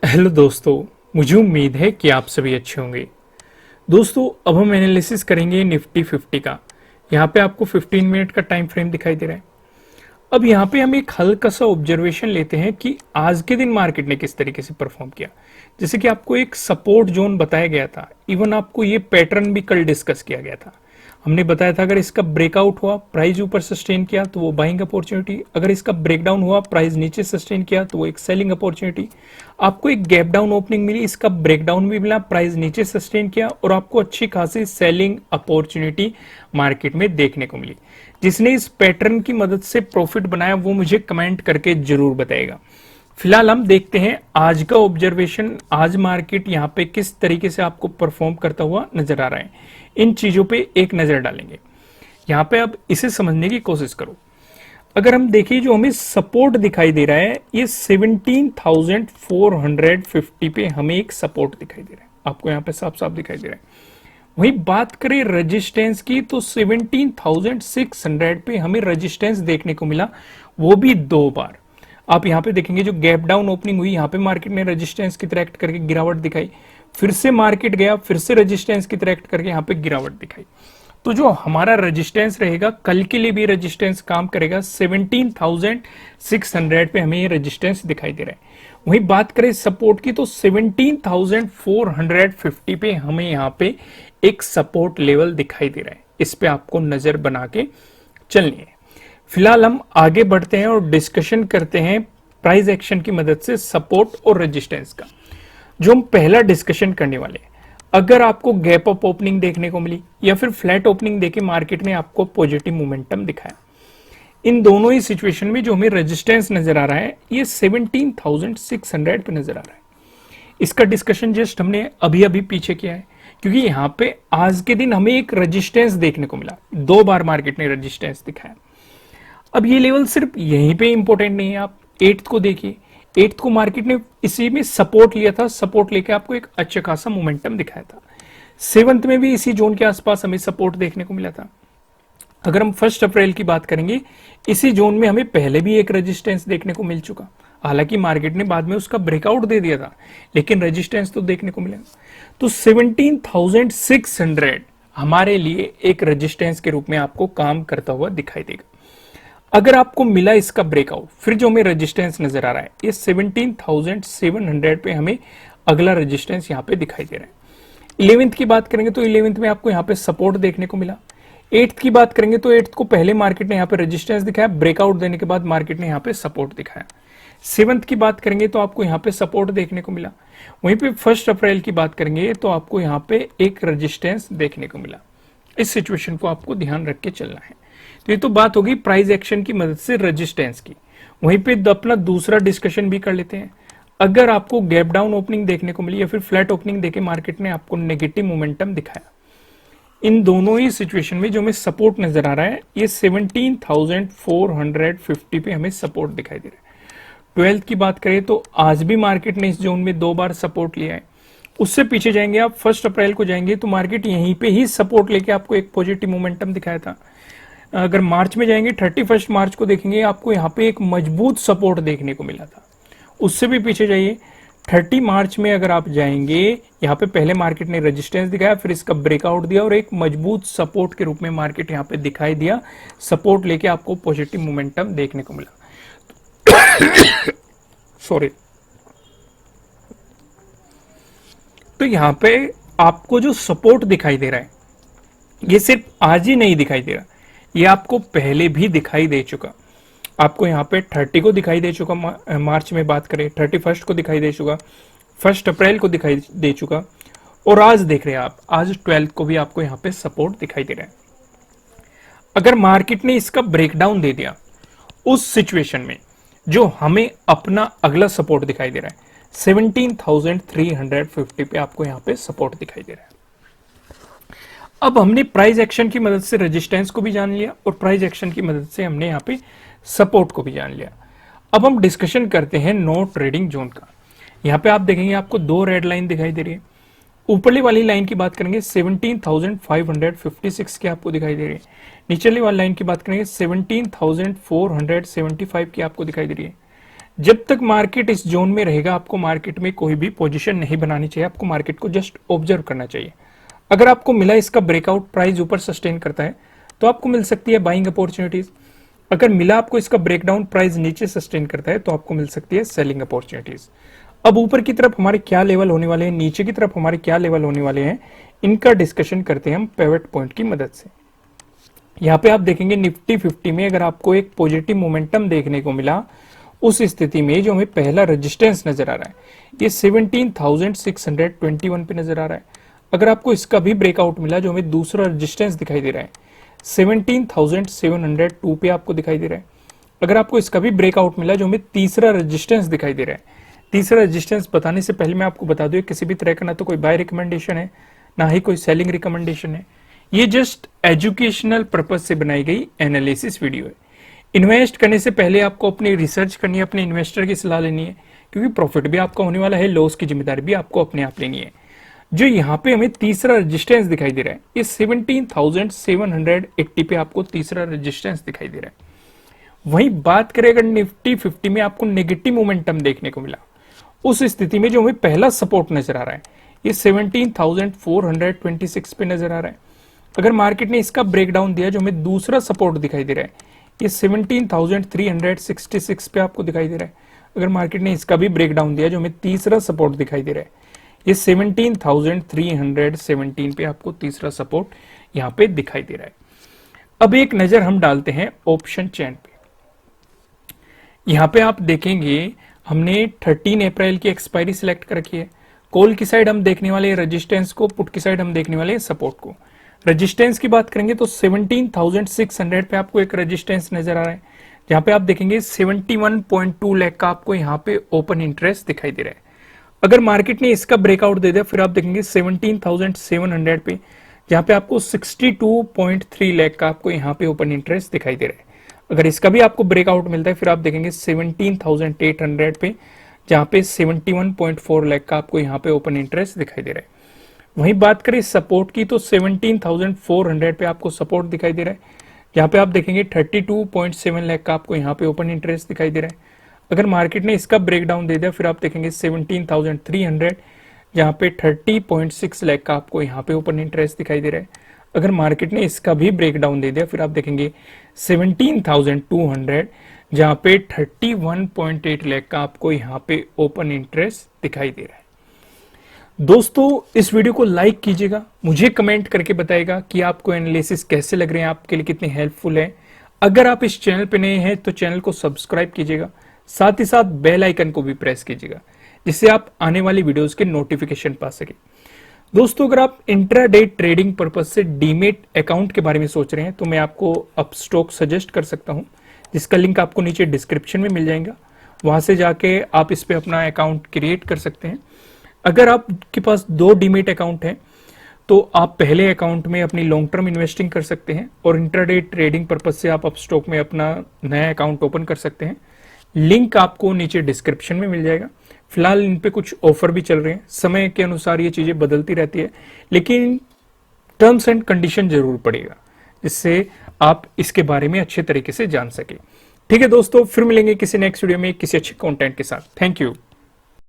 Hello दोस्तों, मुझे उम्मीद है कि आप सभी अच्छे होंगे। दोस्तों, अब हम एनालिसिस करेंगे निफ्टी 50 का। यहाँ पे आपको 15 मिनट का टाइम फ्रेम दिखाई दे रहा है। अब यहाँ पे हम एक हल्का सा ऑब्जर्वेशन लेते हैं कि आज के दिन मार्केट ने किस तरीके से परफॉर्म किया। जैसे कि आपको एक सपोर्ट जोन बताया गया था, इवन आपको ये पैटर्न भी कल डिस्कस किया गया था। हमने बताया था अगर इसका ब्रेकआउट हुआ, प्राइस ऊपर सस्टेन किया तो वो बाइंग अपॉर्चुनिटी, अगर इसका ब्रेकडाउन हुआ, प्राइस नीचे सस्टेन किया तो वो एक सेलिंग अपॉर्चुनिटी। आपको एक गैप डाउन ओपनिंग मिली, इसका ब्रेकडाउन भी मिला, प्राइस नीचे सस्टेन किया और आपको अच्छी खासी सेलिंग अपॉर्चुनिटी मार्केट में देखने को मिली। जिसने इस पैटर्न की मदद से प्रॉफिट बनाया वो मुझे कमेंट करके जरूर बताएगा। फिलहाल हम देखते हैं आज का ऑब्जर्वेशन, आज मार्केट यहाँ पे किस तरीके से आपको परफॉर्म करता हुआ नजर आ रहा है। इन चीजों पे एक नजर डालेंगे। यहाँ पे अब इसे समझने की कोशिश करो। अगर हम देखें, जो हमें सपोर्ट दिखाई दे रहा है, ये 17,450 पे हमें एक सपोर्ट दिखाई दे रहा है। आपको यहाँ पे साफ साफ दिखाई दे रहा है। वही बात करें रेजिस्टेंस की तो 17,600 पे हमें रेजिस्टेंस देखने को मिला, वो भी दो बार। आप यहाँ पे देखेंगे जो गैप डाउन ओपनिंग हुई, यहाँ पे मार्केट ने रेजिस्टेंस की तरह एक्ट करके गिरावट दिखाई, फिर से मार्केट गया, फिर से रेजिस्टेंस की तरह एक्ट करके यहाँ पे गिरावट दिखाई। तो जो हमारा रेजिस्टेंस रहेगा, कल के लिए भी रेजिस्टेंस काम करेगा। 17,600 पे हमें ये रेजिस्टेंस दिखाई दे रहा है। वहीं बात करें सपोर्ट की तो 17,450 पे हमें यहाँ पे एक सपोर्ट लेवल दिखाई दे रहा है। इस पे आपको नजर बना के चलनी है। फिलहाल हम आगे बढ़ते हैं और डिस्कशन करते हैं प्राइस एक्शन की मदद से सपोर्ट और रेजिस्टेंस का। जो हम पहला डिस्कशन करने वाले हैं, अगर आपको गैप अप ओपनिंग देखने को मिली या फिर फ्लैट ओपनिंग देके मार्केट ने आपको पॉजिटिव मोमेंटम दिखाया, इन दोनों ही सिचुएशन में जो हमें रेजिस्टेंस नजर आ रहा है ये 17,600 पे नजर आ रहा है। इसका डिस्कशन जस्ट हमने अभी अभी पीछे किया है, क्योंकि यहाँ पे आज के दिन हमें एक रेजिस्टेंस देखने को मिला, दो बार मार्केट ने रेजिस्टेंस दिखाया। अब ये लेवल सिर्फ यहीं पे इंपॉर्टेंट नहीं है, आप 8th को देखिए। 8th को मार्केट ने इसी में सपोर्ट लिया था, सपोर्ट लेके आपको एक अच्छा खासा मोमेंटम दिखाया था। 7th में भी इसी जोन के आसपास हमें सपोर्ट देखने को मिला था। अगर हम 1 अप्रैल की बात करेंगे, इसी जोन में हमें पहले भी एक रेजिस्टेंस देखने को मिल चुका। हालांकि मार्केट ने बाद में उसका ब्रेकआउट दे दिया था, लेकिन रेजिस्टेंस तो देखने को मिला। तो 17,600 हमारे लिए एक रेजिस्टेंस के रूप में आपको काम करता हुआ दिखाई देगा। अगर आपको मिला इसका ब्रेकआउट, फिर जो हमें रेजिस्टेंस नजर आ रहा है ये 17,700 पे हमें अगला रेजिस्टेंस यहाँ पे दिखाई दे रहा है। 11th की बात करेंगे तो 11th में आपको यहाँ पे सपोर्ट देखने को मिला। 8th की बात करेंगे तो 8th को पहले मार्केट ने यहाँ पे रेजिस्टेंस दिखाया, ब्रेकआउट देने के बाद मार्केट ने यहाँ पे सपोर्ट दिखाया। 7th की बात करेंगे तो आपको यहाँ पे सपोर्ट देखने को मिला। वहीं पे 1 अप्रैल की बात करेंगे तो आपको यहाँ पे एक रेजिस्टेंस देखने को मिला। इस सिचुएशन को आपको ध्यान रख के चलना है। तो ये तो बात होगी प्राइस एक्शन की मदद से रेजिस्टेंस की। वहीं पे अपना दूसरा डिस्कशन भी कर लेते हैं। अगर आपको गैप डाउन ओपनिंग देखने को मिली या फिर फ्लैट ओपनिंग देके मार्केट ने आपको नेगेटिव मोमेंटम दिखाया, इन दोनों ही सिचुएशन में जो हमें सपोर्ट नजर आ रहा है ये 17,450 पे हमें सपोर्ट दिखाई दे रहा है। 12th की बात करें तो आज भी मार्केट ने इस जोन में दो बार सपोर्ट लिया है। उससे पीछे जाएंगे आप, 1 अप्रैल को जाएंगे तो मार्केट यहीं पे ही सपोर्ट लेके आपको एक पॉजिटिव मोमेंटम दिखाया था। अगर मार्च में जाएंगे, 31 मार्च को देखेंगे, आपको यहाँ पे एक मजबूत सपोर्ट देखने को मिला था। उससे भी पीछे जाइए, 30 मार्च में अगर आप जाएंगे, यहाँ पे पहले मार्केट ने रेजिस्टेंस दिखाया, फिर इसका ब्रेकआउट दिया और एक मजबूत सपोर्ट के रूप में मार्केट यहाँ पे दिखाई दिया। सपोर्ट लेके आपको पॉजिटिव मोमेंटम देखने को मिला। सॉरी। तो यहाँ पे आपको जो सपोर्ट दिखाई दे रहा है ये सिर्फ आज ही नहीं दिखाई दे रहा, ये आपको पहले भी दिखाई दे चुका। आपको यहाँ पे 30 को दिखाई दे चुका, मार्च में बात करें 31 को दिखाई दे चुका, 1 अप्रैल को दिखाई दे चुका, और आज देख रहे हैं आप, आज 12th को भी आपको यहाँ पे सपोर्ट दिखाई दे रहा है। अगर मार्केट ने इसका ब्रेकडाउन दे दिया, उस सिचुएशन में जो हमें अपना अगला सपोर्ट दिखाई दे रहा है 17,350 पे आपको यहाँ पे सपोर्ट दिखाई दे रहा है। अब हमने प्राइस एक्शन की मदद से रेजिस्टेंस को भी जान लिया और प्राइस एक्शन की मदद से हमने यहाँ पे सपोर्ट को भी जान लिया। अब हम डिस्कशन करते हैं नो ट्रेडिंग जोन का। यहाँ पे आप देखेंगे आपको दो रेड लाइन दिखाई दे रही है। ऊपरली वाली लाइन की बात करेंगे 17,556 की आपको दिखाई दे रही है। निचली वाली लाइन की बात करेंगे 17,475 की आपको दिखाई दे रही है। जब तक मार्केट इस जोन में रहेगा आपको मार्केट में कोई भी पोजीशन नहीं बनानी चाहिए, आपको मार्केट को जस्ट ऑब्जर्व करना चाहिए। अगर आपको मिला इसका ब्रेकआउट प्राइस ऊपर सस्टेन करता है तो आपको मिल सकती है बाइंग अपॉर्चुनिटीज। अगर मिला आपको इसका ब्रेकडाउन प्राइस नीचे सस्टेन करता है तो आपको मिल सकती है सेलिंग अपॉर्चुनिटीज। अब ऊपर की तरफ हमारे क्या लेवल होने वाले हैं, नीचे की तरफ हमारे क्या लेवल होने वाले हैं, इनका डिस्कशन करते हैं हम पिवट पॉइंट की मदद से। यहाँ पे आप देखेंगे निफ्टी 50 में अगर आपको एक पॉजिटिव मोमेंटम देखने को मिला, उस स्थिति में जो हमें पहला रेजिस्टेंस नजर आ रहा है ये 17,621 पे नजर आ रहा है। अगर आपको इसका भी ब्रेकआउट मिला, जो हमें दूसरा रेजिस्टेंस दिखाई दे रहा है 17,702 पे आपको दिखाई दे रहा है। अगर आपको इसका भी ब्रेकआउट मिला, जो हमें तीसरा रेजिस्टेंस दिखाई दे रहा है। तीसरा रेजिस्टेंस बताने से पहले मैं आपको बता दूं किसी भी तरह का ना तो कोई बाय रिकमेंडेशन है ना ही कोई सेलिंग रिकमेंडेशन है, ये जस्ट एजुकेशनल पर्पज से बनाई गई एनालिसिस वीडियो है। इन्वेस्ट करने से पहले आपको अपनी रिसर्च करनी है, अपने इन्वेस्टर की सलाह लेनी है, क्योंकि प्रॉफिट भी आपका होने वाला है, लॉस की जिम्मेदारी भी आपको अपने आप लेनी है। जो यहाँ पे हमें तीसरा रेजिस्टेंस दिखाई दे रहा है ये 17,780 पे आपको तीसरा रेजिस्टेंस दिखाई दे रहा है। वहीं बात करें अगर निफ्टी 50 में आपको नेगेटिव मोमेंटम देखने को मिला, उस स्थिति में जो हमें पहला सपोर्ट नजर आ रहा है ये 17,426 पे नजर आ रहा है। अगर मार्केट ने इसका ब्रेकडाउन दिया, जो हमें दूसरा सपोर्ट दिखाई दे रहा है ये 17,366 पे आपको दिखाई दे रहा है। अगर मार्केट ने इसका भी ब्रेकडाउन दिया, जो हमें तीसरा सपोर्ट दिखाई दे रहा है ये 17,317 पे आपको तीसरा सपोर्ट यहां पे दिखाई दे रहा है। अब एक नजर हम डालते हैं ऑप्शन चेन पे। यहां पे आप देखेंगे हमने 13 अप्रैल की एक्सपायरी सिलेक्ट कर रखी है। कॉल की साइड हम देखने वाले हैं रेजिस्टेंस को, पुट की साइड हम देखने वाले हैं सपोर्ट को। रेजिस्टेंस की बात करेंगे तो 17,600 पे आपको एक रेजिस्टेंस नजर आ रहा है, जहां पे आप देखेंगे 71.2 लाख का आपको यहाँ पे ओपन इंटरेस्ट दिखाई दे रहा है। अगर मार्केट ने इसका ब्रेकआउट दे दिया, फिर आप देखेंगे 17,700 पे, जहां पे आपको 62.3 लाख का आपको यहाँ पे ओपन इंटरेस्ट दिखाई दे रहा है। अगर इसका भी आपको ब्रेकआउट मिलता है, फिर आप देखेंगे 17,800 पे, जहां पे 71.4 लाख का आपको यहाँ पे ओपन इंटरेस्ट दिखाई दे रहा है। वहीं बात करें सपोर्ट की तो 17,400 पे आपको सपोर्ट दिखाई दे रहा है, जहां पे आप देखेंगे 32.7 लाख का आपको यहाँ पे ओपन इंटरेस्ट दिखाई दे रहा है। अगर मार्केट ने इसका ब्रेकडाउन दे दिया, फिर आप देखेंगे 17,300, जहां पे 30.6 लाख का आपको यहाँ पे ओपन इंटरेस्ट दिखाई दे रहा है। अगर मार्केट ने इसका भी ब्रेकडाउन दे दिया, फिर आप देखेंगे 17,200, जहां पे 31.8 लाख का आपको यहाँ पे ओपन इंटरेस्ट दिखाई दे रहा है। दोस्तों इस वीडियो को लाइक कीजिएगा, मुझे कमेंट करके बताइएगा कि आपको एनालिसिस कैसे लग रहे हैं, आपके लिए कितने हेल्पफुल है। अगर आप इस चैनल पे नए हैं तो चैनल को सब्सक्राइब कीजिएगा, साथ ही साथ बेल आइकन को भी प्रेस कीजिएगा, जिससे आप आने वाली वीडियोस के नोटिफिकेशन पा सके। दोस्तों अगर आप इंट्राडे ट्रेडिंग पर्पज से डीमेट अकाउंट के बारे में सोच रहे हैं तो मैं आपको अपस्टॉक सजेस्ट कर सकता हूं, जिसका लिंक आपको नीचे डिस्क्रिप्शन में मिल जाएगा। वहां से जाके आप इस पे अपना अकाउंट क्रिएट कर सकते हैं। अगर आपके पास 2 डीमेट अकाउंट हैं तो आप पहले अकाउंट में अपनी लॉन्ग टर्म इन्वेस्टिंग कर सकते हैं और इंट्राडे ट्रेडिंग पर्पज से आप अपस्टॉक में अपना नया अकाउंट ओपन कर सकते हैं। लिंक आपको नीचे डिस्क्रिप्शन में मिल जाएगा। फिलहाल इन पे कुछ ऑफर भी चल रहे हैं, समय के अनुसार ये चीजें बदलती रहती है, लेकिन टर्म्स एंड कंडीशन जरूर पड़ेगा, जिससे आप इसके बारे में अच्छे तरीके से जान सके। ठीक है दोस्तों, फिर मिलेंगे किसी नेक्स्ट वीडियो में किसी अच्छे कंटेंट के साथ। Thank you.